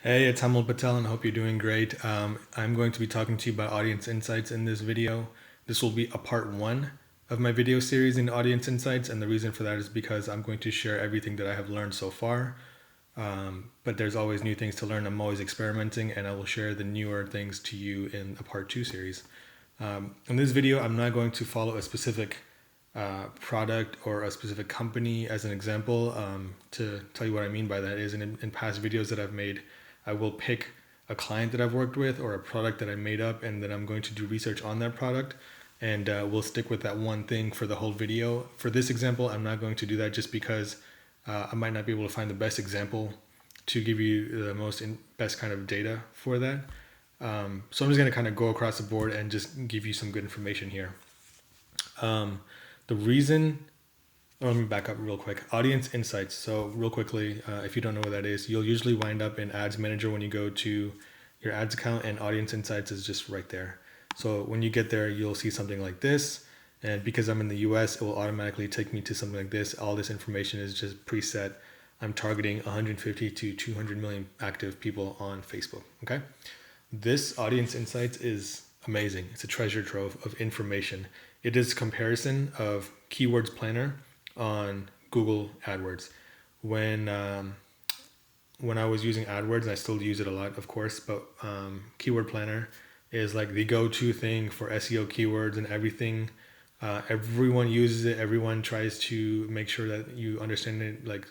Hey, it's Hamil Patel and I hope you're doing great. I'm going to be talking to you about audience insights in this video. This will be a part one of my video series in audience insights, and the reason for that is because I'm going to share everything that I have learned so far. But there's always new things to learn. I'm always experimenting, and I will share the newer things to you in a part two series. In this video, I'm not going to follow a specific product or a specific company as an example. To tell you what I mean by that is in past videos that I've made, I will pick a client that I've worked with or a product that I made up, and then I'm going to do research on that product, and we'll stick with that one thing for the whole video. For this example, I'm not going to do that just because I might not be able to find the best example to give you the best kind of data for that. So I'm just going to kind of go across the board and just give you some good information here. The reason, let me back up real quick. Audience insights. So real quickly, if you don't know what that is, you'll usually wind up in Ads Manager when you go to your ads account, and audience insights is just right there. So when you get there, you'll see something like this. And because I'm in the US, it will automatically take me to something like this. All this information is just preset. I'm targeting 150 to 200 million active people on Facebook. Okay. This audience insights is amazing. It's a treasure trove of information. It is comparison of keywords planner on Google AdWords. When I was using AdWords, and I still use it a lot, of course, but Keyword Planner is like the go-to thing for SEO keywords and everything. Everyone uses it. Everyone tries to make sure that you understand it, like,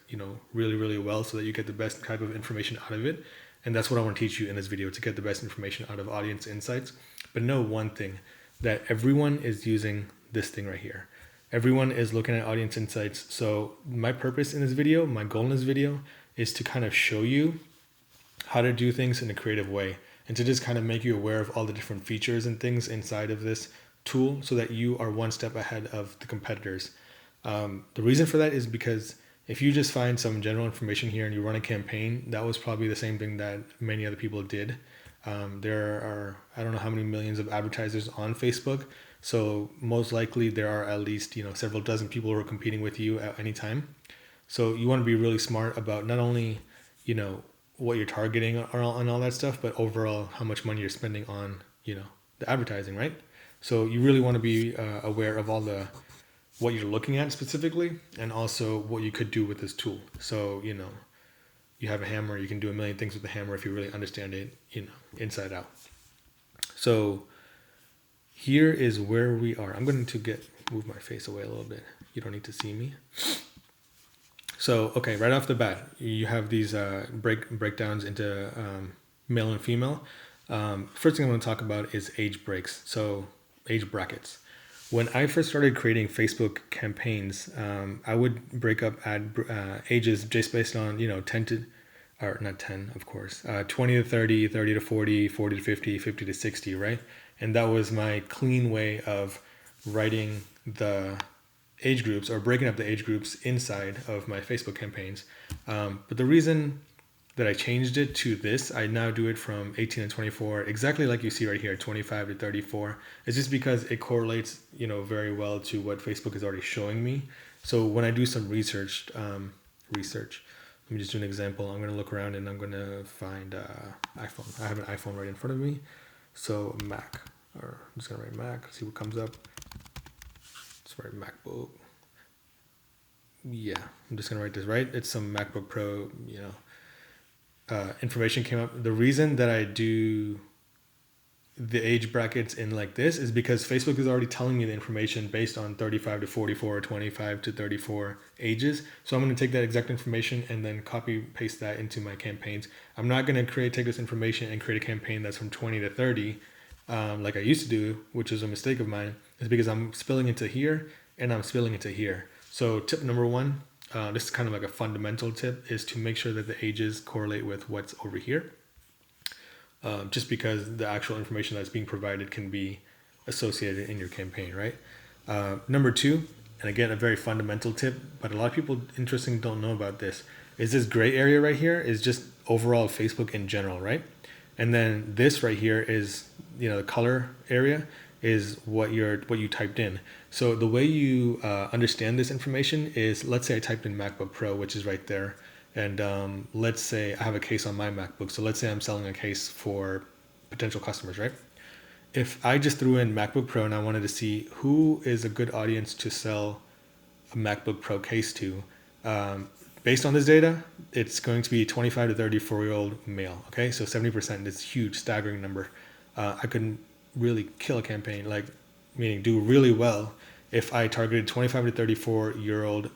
really, really well, so that you get the best type of information out of it. And that's what I want to teach you in this video, to get the best information out of audience insights. But know one thing, that everyone is using this thing right here. Everyone is looking at audience insights. So my purpose in this video, my goal in this video, is to kind of show you how to do things in a creative way, and to just kind of make you aware of all the different features and things inside of this tool, so that you are one step ahead of the competitors. The reason for that is because if you just find some general information here and you run a campaign, that was probably the same thing that many other people did. There are, I don't know how many millions of advertisers on Facebook. So most likely there are at least, several dozen people who are competing with you at any time. So you want to be really smart about not only, what you're targeting and all that stuff, but overall how much money you're spending on, the advertising, right? So you really want to be aware of what you're looking at specifically, and also what you could do with this tool. So, you have a hammer, you can do a million things with the hammer if you really understand it, inside out. So here is where we are. I'm going to move my face away a little bit. You don't need to see me. So, okay, right off the bat, you have these breakdowns into male and female. First thing I want to talk about is age breaks. So age brackets. When I first started creating Facebook campaigns, I would break up ages just based on, 10 to, or not 10, of course, 20 to 30, 30 to 40, 40 to 50, 50 to 60, right? And that was my clean way of writing the age groups, or breaking up the age groups inside of my Facebook campaigns. But the reason that I changed it to this, I now do it from 18 and 24, exactly like you see right here, 25 to 34. It's just because it correlates, very well to what Facebook is already showing me. So when I do some research, let me just do an example. I'm going to look around and I'm going to find iPhone. I have an iPhone right in front of me. So Mac, or I'm just going to write Mac, see what comes up. Let's write MacBook. Yeah, I'm just going to write this, right? It's some MacBook Pro, information came up. The reason that I do the age brackets in like this is because Facebook is already telling me the information based on 35 to 44 or 25 to 34 ages. So I'm going to take that exact information and then copy paste that into my campaigns. I'm not going to take this information and create a campaign that's from 20 to 30 like I used to do, which is a mistake of mine. Is because I'm spilling into here and I'm spilling into here. So tip number one, this is kind of like a fundamental tip, is to make sure that the ages correlate with what's over here. Just because the actual information that's being provided can be associated in your campaign, right? Number two, and again, a very fundamental tip, but a lot of people, interesting, don't know about this, is this gray area right here is just overall Facebook in general, right? And then this right here is, the color area is what you typed in. So the way you understand this information is, let's say I typed in MacBook Pro, which is right there, And let's say I have a case on my MacBook. So let's say I'm selling a case for potential customers, right? If I just threw in MacBook Pro and I wanted to see who is a good audience to sell a MacBook Pro case to, based on this data, it's going to be 25 to 34-year-old male. Okay, so 70% is a huge, staggering number. I could really kill a campaign, like meaning do really well if I targeted 25 to 34-year-old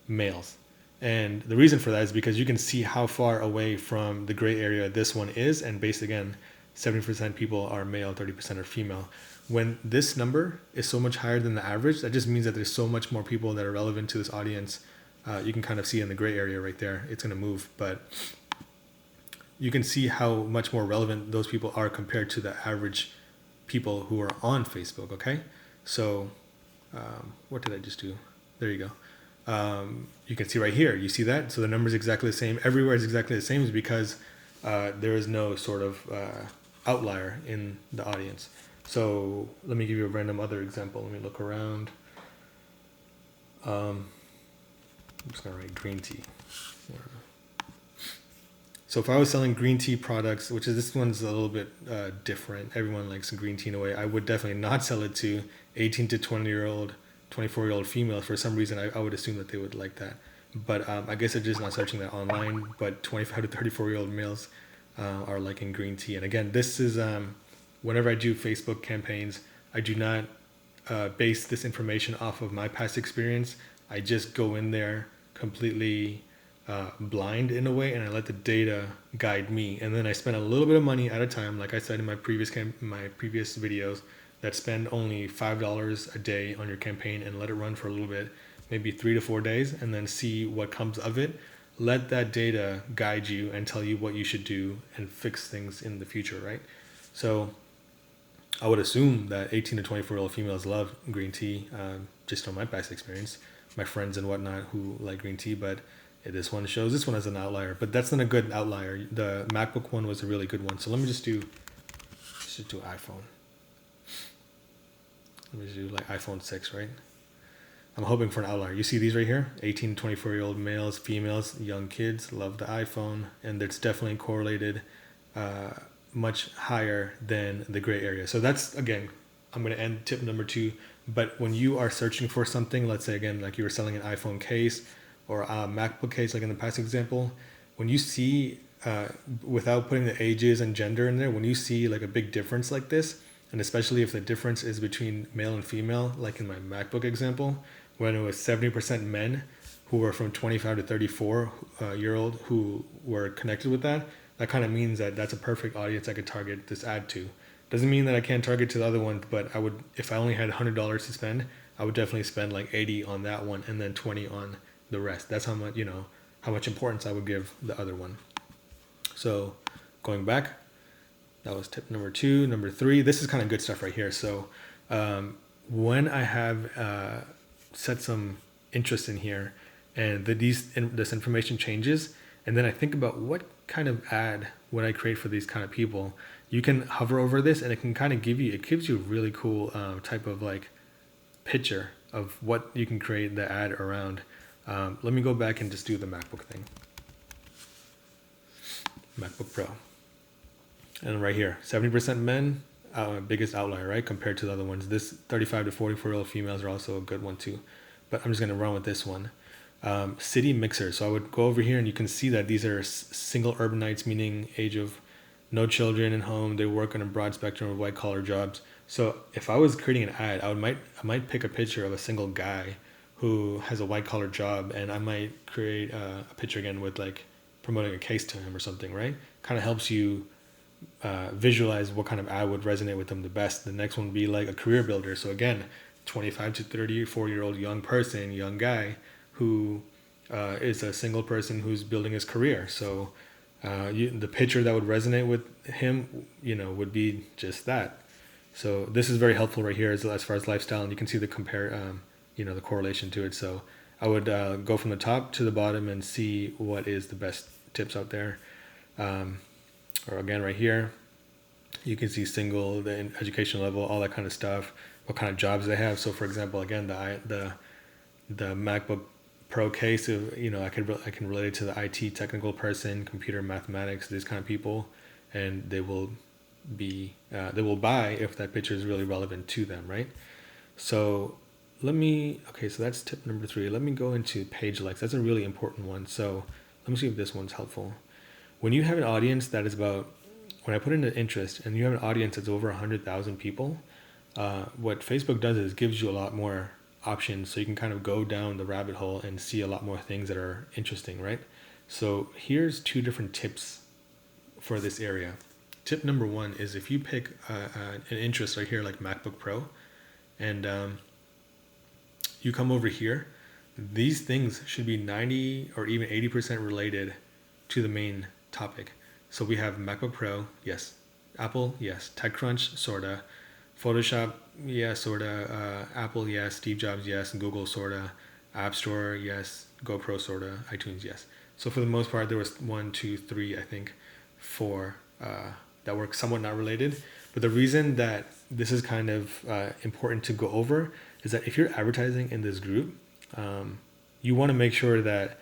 males. And the reason for that is because you can see how far away from the gray area this one is, and based again, 70% people are male, 30% are female. When this number is so much higher than the average, that just means that there's so much more people that are relevant to this audience. You can kind of see in the gray area right there, it's going to move, but you can see how much more relevant those people are compared to the average people who are on Facebook. Okay, so what did I just do? There you go. You can see right here, you see that? So the number is exactly the same. Everywhere is exactly the same, is because there is no sort of outlier in the audience. So let me give you a random other example. Let me look around. I'm just gonna write green tea. So if I was selling green tea products, which is, this one's a little bit different. Everyone likes green tea in a way. I would definitely not sell it to 18 to 20-year-old, 24-year-old females. For some reason, I would assume that they would like that. But I guess they're just not searching that online. But 25 to 34-year-old males are liking green tea. And again, this is whenever I do Facebook campaigns, I do not base this information off of my past experience. I just go in there completely blind in a way, and I let the data guide me. And then I spend a little bit of money at a time, like I said in my previous videos, that spend only $5 a day on your campaign and let it run for a little bit, maybe 3 to 4 days, and then see what comes of it. Let that data guide you and tell you what you should do and fix things in the future, right? So I would assume that 18 to 24-year-old females love green tea, just on my past experience, my friends and whatnot who like green tea. But this one shows this one as an outlier, but that's not a good outlier. The MacBook one was a really good one. So let me just do iPhone. Let me just do like iPhone 6, right? I'm hoping for an outlier. You see these right here? 18 to 24-year-old males, females, young kids love the iPhone, and it's definitely correlated much higher than the gray area. So that's, again, I'm going to end tip number 2. But when you are searching for something, let's say again, like you were selling an iPhone case or a MacBook case, like in the past example, when you see, without putting the ages and gender in there, when you see like a big difference like this, and especially if the difference is between male and female, like in my MacBook example, when it was 70% men who were from 25 to 34-year-old who were connected with that, that kind of means that that's a perfect audience I could target this ad to. Doesn't mean that I can't target to the other one, but I would, if I only had $100 to spend, I would definitely spend like 80 on that one and then 20 on the rest. That's how much, how much importance I would give the other one. So going back, that was tip number 2. Number 3, this is kind of good stuff right here. So when I have set some interest in here and this information changes, and then I think about what kind of ad would I create for these kind of people, you can hover over this and it can kind of gives you a really cool type of like picture of what you can create the ad around. Let me go back and just do the MacBook thing. MacBook Pro. And right here, 70% men, biggest outlier, right? Compared to the other ones. This 35 to 44-year-old females are also a good one too. But I'm just going to run with this one. City mixer. So I would go over here and you can see that these are single urbanites, meaning age of no children in home. They work on a broad spectrum of white collar jobs. So if I was creating an ad, I might pick a picture of a single guy who has a white collar job, and I might create a picture again with like promoting a case to him or something, right? Kind of helps you visualize what kind of ad would resonate with them the best. The next one would be like a career builder. So again, 25 to 34-year-old young guy who is a single person who's building his career. So the picture that would resonate with him, would be just that. So this is very helpful right here as far as lifestyle, and you can see the the correlation to it. So I would go from the top to the bottom and see what is the best tips out there. Or again, right here, you can see single, the education level, all that kind of stuff, what kind of jobs they have. So for example, again, the MacBook pro case of, I can relate it to the IT technical person, computer mathematics, these kind of people, and they will buy if that picture is really relevant to them, right? So so that's tip number 3. Let me go into page likes. That's a really important one. So let me see if this one's helpful. When you have an audience that is when I put in an interest and you have an audience that's over 100,000 people, what Facebook does is gives you a lot more options, so you can kind of go down the rabbit hole and see a lot more things that are interesting, right? So here's 2 different tips for this area. Tip number 1 is if you pick an interest right here, like MacBook Pro, and you come over here, these things should be 90 or even 80% related to the main topic. So we have MacBook Pro, yes. Apple, yes. TechCrunch, sorta. Photoshop, yeah, sorta. Apple, yes. Steve Jobs, yes. Google, sorta. App Store, yes. GoPro, sorta. iTunes, yes. So for the most part, there was 1, 2, 3, I think, 4 that were somewhat not related. But the reason that this is kind of important to go over is that if you're advertising in this group, you want to make sure that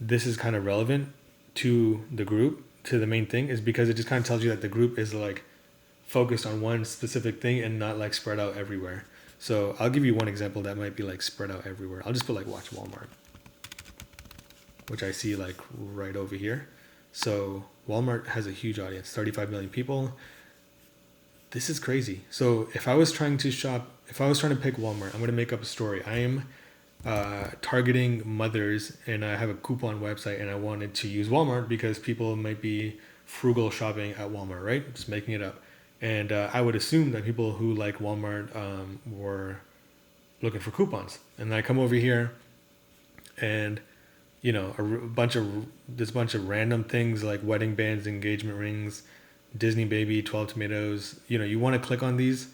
this is kind of relevant to the group, to the main thing, is because it just kind of tells you that the group is like focused on one specific thing and not like spread out everywhere. So I'll give you one example that might be like spread out everywhere. I'll just put like watch Walmart, which I see like right over here. So Walmart has a huge audience, 35 million people. This is crazy. So if I was trying to pick Walmart, I'm going to make up a story. I am targeting mothers and I have a coupon website and I wanted to use Walmart because people might be frugal shopping at Walmart, right? Just making it up. And I would assume that people who like Walmart were looking for coupons. And then I come over here and, a bunch of random things like wedding bands, engagement rings, Disney Baby, 12 Tomatoes. You want to click on these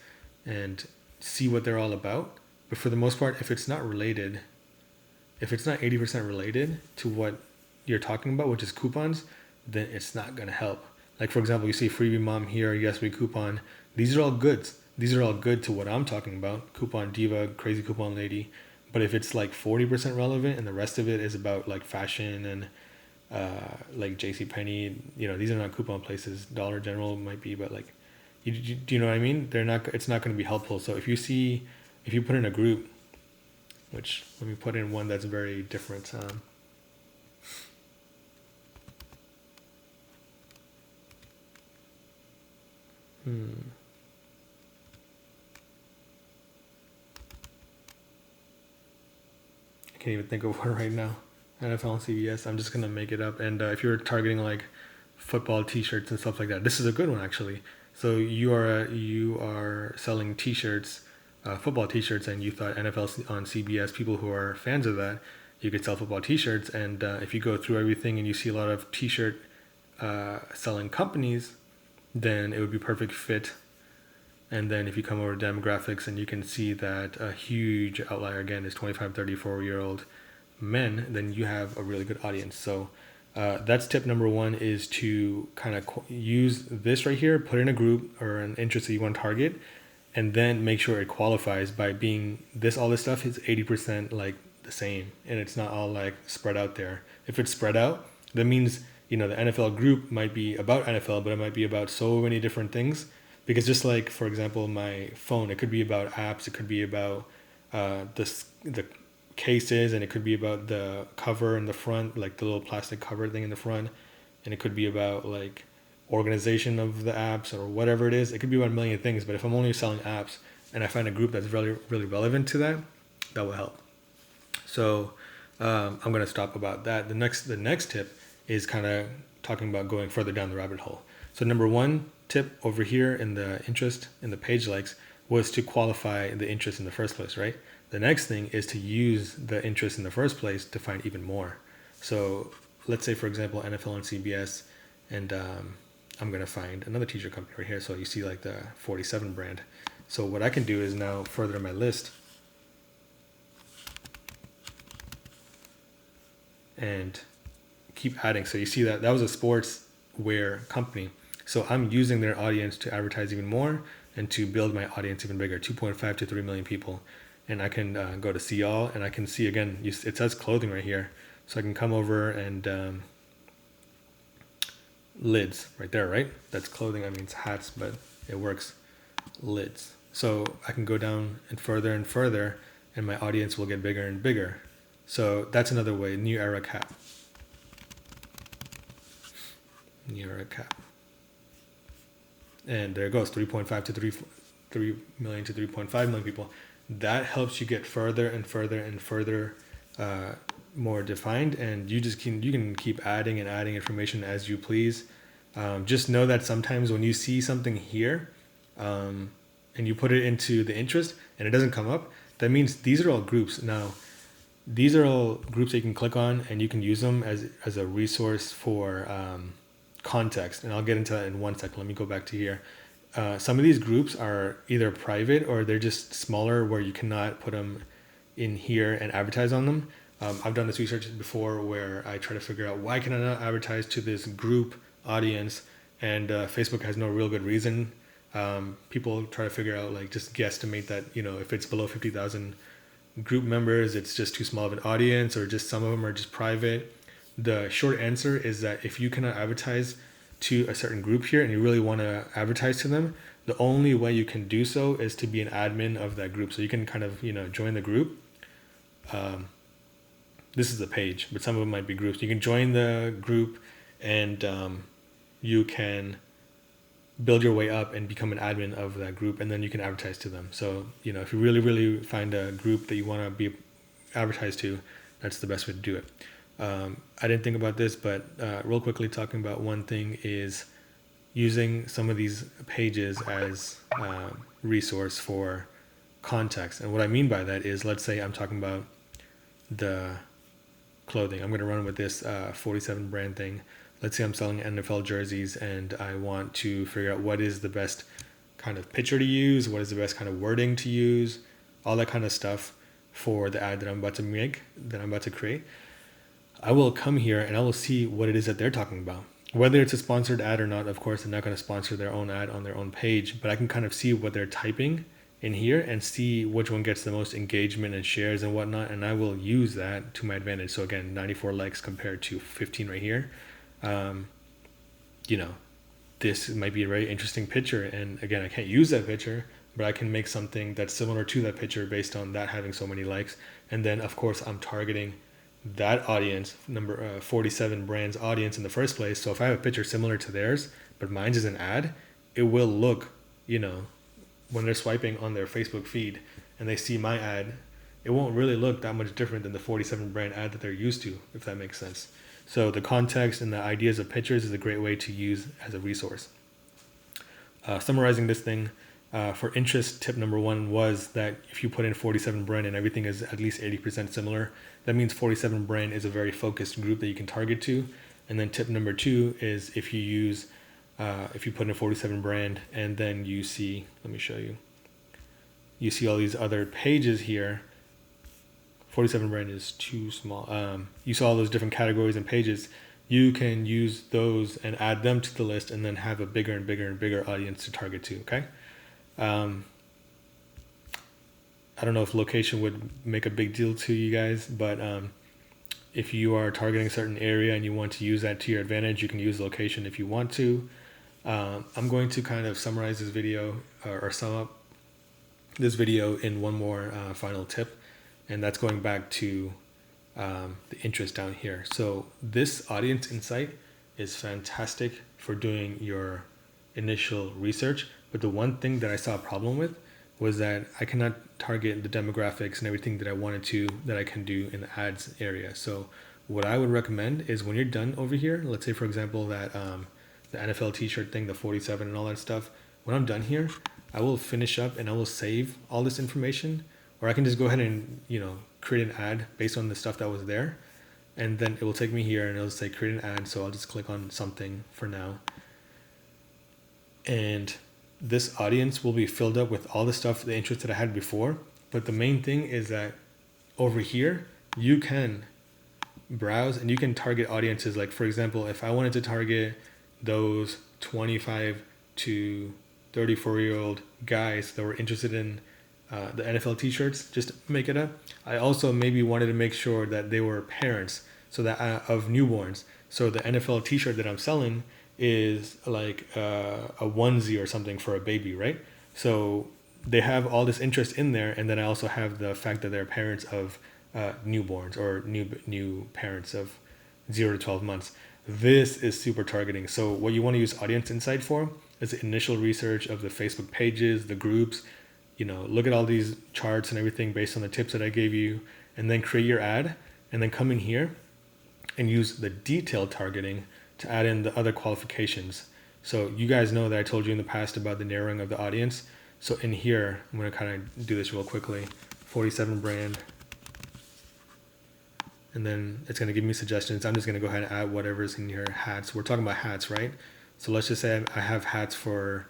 and see what they're all about. But for the most part, if it's not 80% related to what you're talking about, which is coupons, then it's not going to help. Like, for example, you see Freebie Mom here, Yes We Coupon. These are all goods. These are all good to what I'm talking about. Coupon Diva, Crazy Coupon Lady. But if it's like 40% relevant and the rest of it is about like fashion and like JCPenney, these are not coupon places. Dollar General might be, but like, do you know what I mean? It's not going to be helpful. So if you put in a group, which let me put in one that's very different. I can't even think of one right now. NFL and CBS. I'm just gonna make it up. And if you're targeting like football T-shirts and stuff like that, this is a good one actually. So you are selling T-shirts, football T-shirts, and you thought NFL on CBS. People who are fans of that, you could sell football T-shirts. And if you go through everything and you see a lot of T-shirt selling companies, then it would be perfect fit. And then if you come over to Dem Graphics and you can see that a huge outlier again is 25, 34-year-old men, then you have a really good audience. So that's tip number 1, is to kind of use this right here, put in a group or an interest that you want to target, and then make sure it qualifies by being all this stuff is 80% like the same and it's not all like spread out there. If it's spread out, that means, the NFL group might be about NFL, but it might be about so many different things. Because just like, for example, my phone, it could be about apps, it could be about the cases, and it could be about the cover in the front, like the little plastic cover thing in the front, and it could be about like organization of the apps or whatever it is. It could be about a million things, but if I'm only selling apps and I find a group that's really, really relevant to that, that will help. So I'm going to stop about that. The next tip is kind of talking about going further down the rabbit hole. So number 1 tip over here in the interest in the page likes was to qualify the interest in the first place, right? The next thing is to use the interest in the first place to find even more. So let's say, for example, NFL and CBS, and I'm going to find another t-shirt company right here. So you see like the 47 brand. So what I can do is now further my list and keep adding. So you see that was a sports wear company. So I'm using their audience to advertise even more and to build my audience even bigger, 2.5 to 3 million people. and I can go to see all, and I can see again, it says clothing right here. So I can come over and lids right there, right? That's clothing. I mean, it's hats, but it works. Lids. So I can go down and further, and my audience will get bigger and bigger. So that's another way. New era cap. New era cap. And there it goes, 3.5 to 3 million to 3.5 million people. That helps you get further and further more defined, and you can keep adding and adding information as you please. Just know that sometimes when you see something here and you put it into the interest and it doesn't come up, that means these are all groups. Now, these are all groups that you can click on and you can use them as a resource for context. And I'll get into that in 1 second. Let me go back to here. Some of these groups are either private or they're just smaller where you cannot put them in here and advertise on them. I've done this research before where I try to figure out why can I not advertise to this group audience, and Facebook has no real good reason. People try to figure out, like, just guesstimate that, if it's below 50,000 group members, it's just too small of an audience, or just some of them are just private. The short answer is that if you cannot advertise to a certain group here and you really want to advertise to them, the only way you can do so is to be an admin of that group. So you can kind of, join the group. This is a page, but some of them might be groups. You can join the group and you can build your way up and become an admin of that group, and then you can advertise to them. So, if you really find a group that you want to be advertised to, that's the best way to do it. I didn't think about this, but real quickly talking about one thing is using some of these pages as resource for context. And what I mean by that is, let's say I'm talking about the clothing. I'm going to run with this 47 brand thing. Let's say I'm selling NFL jerseys and I want to figure out what is the best kind of picture to use, what is the best kind of wording to use, all that kind of stuff for the ad that I'm about to create. I will come here and I will see what it is that they're talking about. Whether it's a sponsored ad or not, of course, they're not going to sponsor their own ad on their own page, but I can kind of see what they're typing in here and see which one gets the most engagement and shares and whatnot, and I will use that to my advantage. So again, 94 likes compared to 15 right here. This might be a very interesting picture, and again, I can't use that picture, but I can make something that's similar to that picture based on that having so many likes. And then of course I'm targeting that audience, number 47 brands audience in the first place. So if I have a picture similar to theirs, but mine's is an ad, it will look, when they're swiping on their Facebook feed and they see my ad, it won't really look that much different than the 47 brand ad that they're used to, if that makes sense. So the context and the ideas of pictures is a great way to use as a resource. Summarizing this thing, for interest, tip number 1 was that if you put in 47 brand and everything is at least 80% similar, that means 47 brand is a very focused group that you can target to. And then tip number 2 is if you put in 47 brand and then you see, let me show you, you see all these other pages here. 47 brand is too small. You saw all those different categories and pages. You can use those and add them to the list and then have a bigger and bigger audience to target to, okay? I don't know if location would make a big deal to you guys, but if you are targeting a certain area and you want to use that to your advantage, you can use location if you want to. I'm going to kind of summarize this video or sum up this video in one more final tip, and that's going back to the interest down here. So this audience insight is fantastic for doing your initial research, but the one thing that I saw a problem with was that I cannot target the demographics and everything that I wanted to, that I can do in the ads area. So what I would recommend is when you're done over here, let's say for example that the NFL t-shirt thing, the 47 and all that stuff, when I'm done here, I will finish up and I will save all this information, or I can just go ahead and, create an ad based on the stuff that was there. And then it will take me here and it'll say create an ad. So I'll just click on something for now. And this audience will be filled up with all the stuff, the interest that I had before. But the main thing is that over here, you can browse and you can target audiences. Like for example, if I wanted to target those 25 to 34-year-old guys that were interested in the NFL t-shirts, just to make it up. I also maybe wanted to make sure that they were parents, so that of newborns. So the NFL t-shirt that I'm selling is like a onesie or something for a baby, right? So they have all this interest in there, and then I also have the fact that they're parents of newborns, or new parents of 0 to 12 months. This is super targeting. So what you want to use Audience Insight for is the initial research of the Facebook pages, the groups. Look at all these charts and everything based on the tips that I gave you, and then create your ad, and then come in here and use the detailed targeting to add in the other qualifications. So you guys know that I told you in the past about the narrowing of the audience. So in here, I'm going to kind of do this real quickly. 47 brand. And then it's going to give me suggestions. I'm just going to go ahead and add whatever's in here. Hats. We're talking about hats, right? So let's just say I have hats for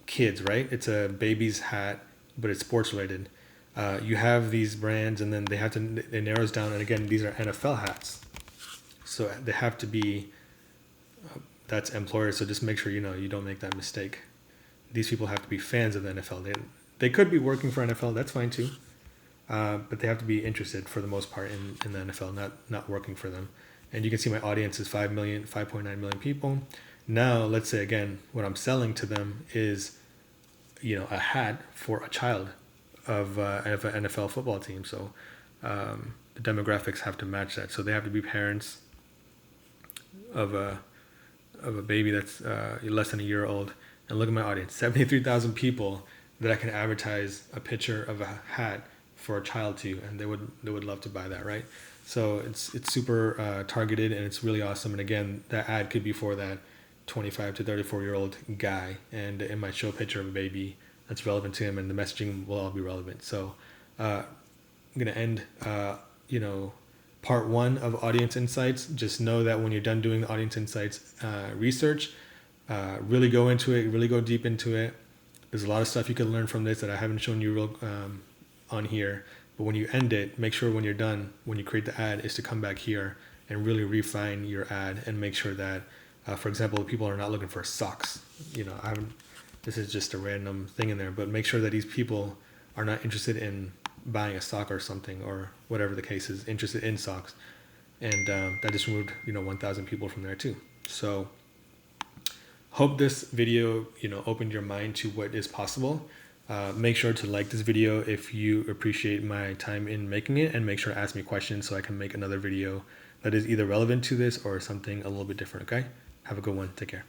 kids, right? It's a baby's hat, but it's sports related. You have these brands, and then it narrows down. And again, these are NFL hats. So they have to be, that's employers. So just make sure, you don't make that mistake. These people have to be fans of the NFL. They could be working for NFL. That's fine too. But they have to be interested for the most part in the NFL, not working for them. And you can see my audience is 5.9 million people. Now, let's say again, what I'm selling to them is, a hat for a child of an NFL football team. So the demographics have to match that. So they have to be parents of a baby that's less than a year old. And look at my audience, 73,000 people that I can advertise a picture of a hat for a child to, and they would love to buy that, right? So it's super targeted, and it's really awesome. And again, that ad could be for that 25 to 34-year-old guy, and it might show a picture of a baby that's relevant to him, and the messaging will all be relevant. So I'm gonna end part 1 of Audience Insights. Just know that when you're done doing the Audience Insights research, really go into it, really go deep into it. There's a lot of stuff you can learn from this that I haven't shown you on here. But when you end it, make sure when you're done, when you create the ad, is to come back here and really refine your ad and make sure that, for example, people are not looking for socks. This is just a random thing in there, but make sure that these people are not interested in buying a sock or something, or whatever the case is, interested in socks. And that just removed 1,000 people from there too. So hope this video opened your mind to what is possible. Make sure to like this video if you appreciate my time in making it, and make sure to ask me questions so I can make another video that is either relevant to this or something a little bit different. Okay, have a good one. Take care.